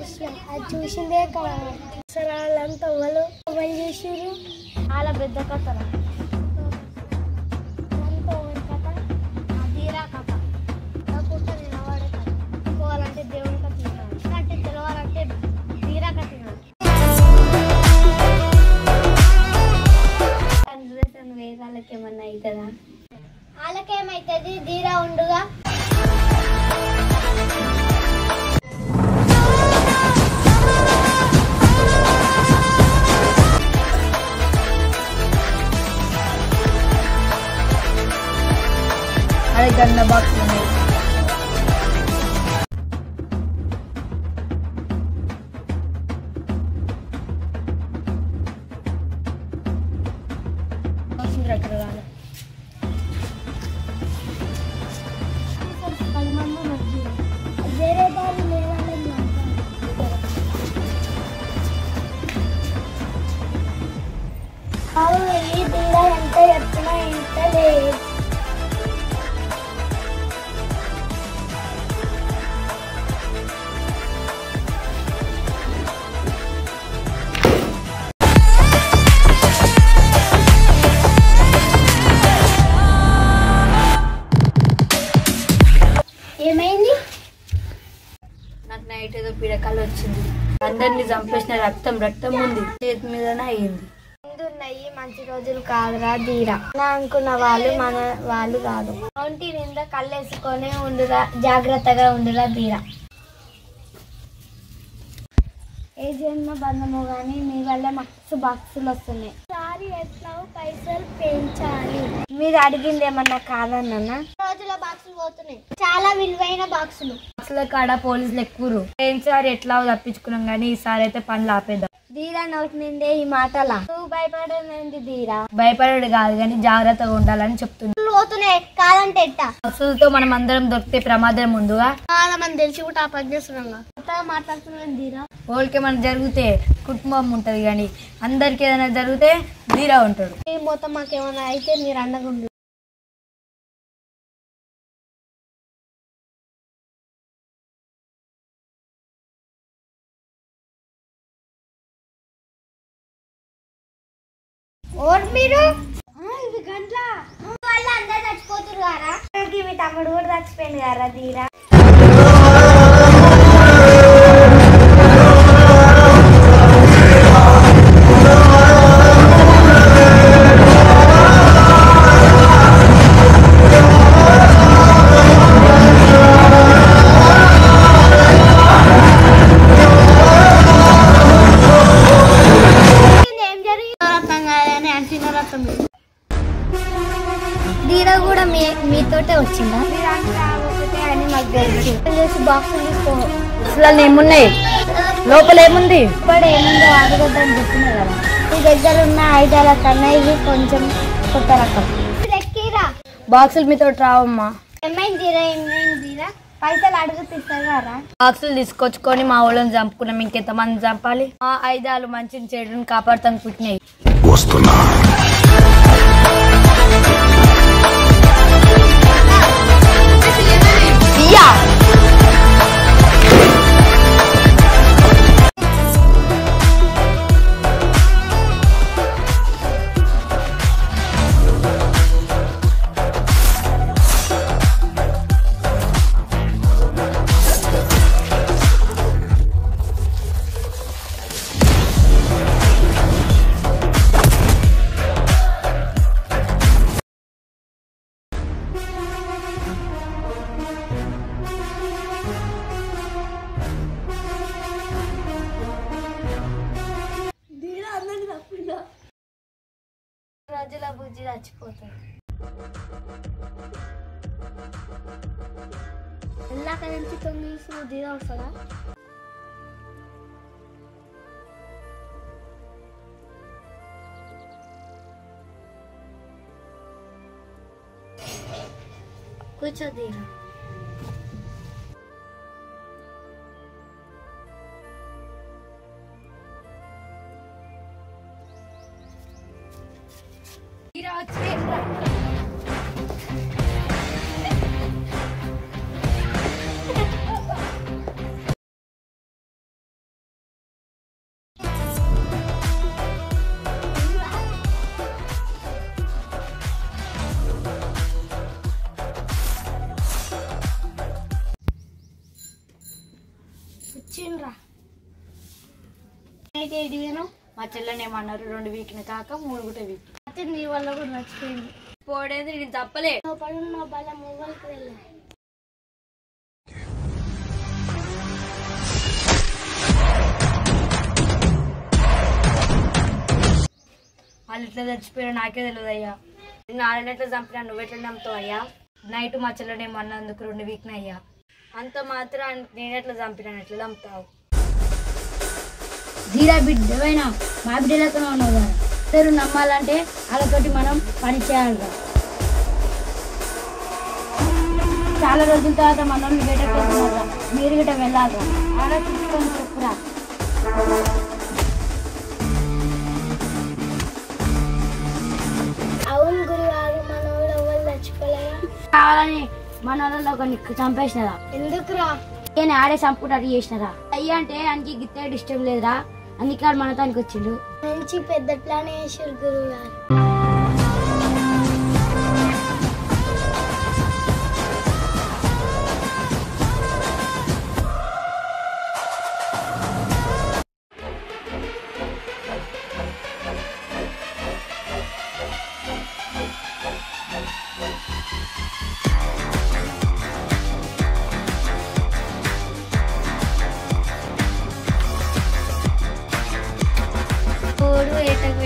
దృశ్యం అది చూసిందే కదా అసలు వాళ్ళంతా ఎవరు చేసారు వాళ్ళ పెద్ద కథ కథ తీరా కథ కాకుండా నేను వాడే కథ పోవాలంటే దేవుని కథ తినాలి అంటే తెలవాలంటే తీరా కథ తినాలి వేగాలకి ఏమన్నా అవుతుందా వాళ్ళకేమైతుంది ధీరా ఉండుగా అదే గన్న బాక్స్ రకరకాల వేరే దారి లేవాలని ఈ ధీరా ఎంత ఎత్తున ఇంత లేదు ఏమైంది నాకు నైట్ ఏదో పీడకాలు వచ్చింది అందరినీ చంపేసిన రక్తం ఉంది చేతి మీదనే అయ్యింది ముందున్నాయి మంచి రోజులు కాదురా ధీరా అనుకున్న వాళ్ళు మన వాళ్ళు కాదు ఒంటి నిండా కళ్ళేసుకొని ఉండురా జాగ్రత్తగా ఉండురా ధీరా ఏ జన్మ బంధము కానీ మీ వల్ల మస్తు బాక్సులు వస్తున్నాయి సారీ ఎట్లా పైసలు పెంచాలి మీరు అడిగింది ఏమన్నా కాదన్నా రోజుల బాక్సులు పోతున్నాయి చాలా విలువైన బాక్సులు బాక్సుల కాడ పోలీసులు ఎక్కువ పోయినసారి ఎట్లా తప్పించుకున్నాం కానీ ఈసారి అయితే పనులు ఆపేద్దాం ధీరా నోటి నిండే ఈ మాటలా నువ్వు భయపడేది ధీరా భయపడేది కాదు కానీ జాగ్రత్తగా ఉండాలని చెప్తున్నా పోతున్నాయి కాదంటే ఎట్టా బాక్సులతో మనం అందరం దొరికితే ప్రమాదం ముందుగా చాలా మంది తెలిసి కూడా ఆ పని చేస్తున్నాం మాట్లాడుతున్నాను ధీరా వాళ్ళకి మనం జరిగితే కుటుంబం ఉంటది కానీ అందరికి ఏదైనా జరిగితే ధీరా ఉంటాడు మొత్తం మాకేమైనా అయితే మీరు అండగా ఉండు మీరు ఇవి గంటల వాళ్ళు అందరు చచ్చిపోతున్నారు గారా మీ తమ్ముడు కూడా చచ్చిపోయింది గారా ధీరా ధీరా కూడా మీతోటే వచ్చిందా అని మాకు తెలుసు బాక్సులు తీసుకో అసలు ఏమున్నాయి లోపల ఏముంది ఇప్పుడు ఏముందో అడగద్దని చెప్పినా కదా మీ దగ్గర ఉన్న ఆయుధాల కన్నా ఇవి కొంచెం కొత్త రకం బాక్సులు మీతో రావమ్మా ఏమైంది ధీరా పైసలు అడుగుతారు కదా బాక్సులు తీసుకొచ్చుకొని మా ఊళ్ళని చంపుకున్నాం ఇంకెంతమంది చంపాలి మా ఆయుధాలు మంచిని చెడుని కాపాడుతాను పుట్టినాయి వస్తున్నా రోజుల బుజ్జి చచ్చిపోతుంది ఎల్లాక నుంచి 9 ధీరా వస్తుందా కూర్చో ధీరా నైట్ ఏడివేను మా చెల్లెని ఏమన్నారు 2 వీక్ని కాక 3 గుట వీక్ అయితే నీ వల్ల కూడా నచ్చిపోయింది పోడేది నేను తప్పలే పడున్న బల మొబైల్కి వెళ్ళా వాళ్ళు ఇట్లా చచ్చిపోయారు నాకే తెలియదు అయ్యా నేను ఆడనట్లు చంపినా నువ్వు ఎట్లా నమ్ముతావు అయ్యా నైట్ మా చెల్లెని ఏమన్నందుకు 2 వీక్ని అయ్యా అంత మాత్రం నేను ఎట్లా చంపినాను ఎట్లా చంపుతావు ధీరా బిడ్డవైనా మా బిడ్డలతో ఉన్నావు కదా అందరూ నమ్మాలంటే వాళ్ళతోటి మనం పని చేయాలి చాలా రోజుల తర్వాత మనం బయటకు వెళ్తున్నారా మీరు గిట్ట వెళ్ళాలి ఆలోచించుకొని చెప్పురా అవును గురుగారు మన వాళ్ళు ఎవరు చచ్చిపోలేదా కావాలని మన వాళ్ళలో కొన్ని చంపేసినారా ఎందుకురా నేను ఆడే చంపుకుంటారు చేసినారా అయ్యా అంటే ఆయనకి గిట్టే ఇష్టం లేదురా అందుకే వాడు మనతానికి వచ్చిండు మంచి పెద్ద ప్లాన్ వేసారు గురుగారు తోడు ఏటకు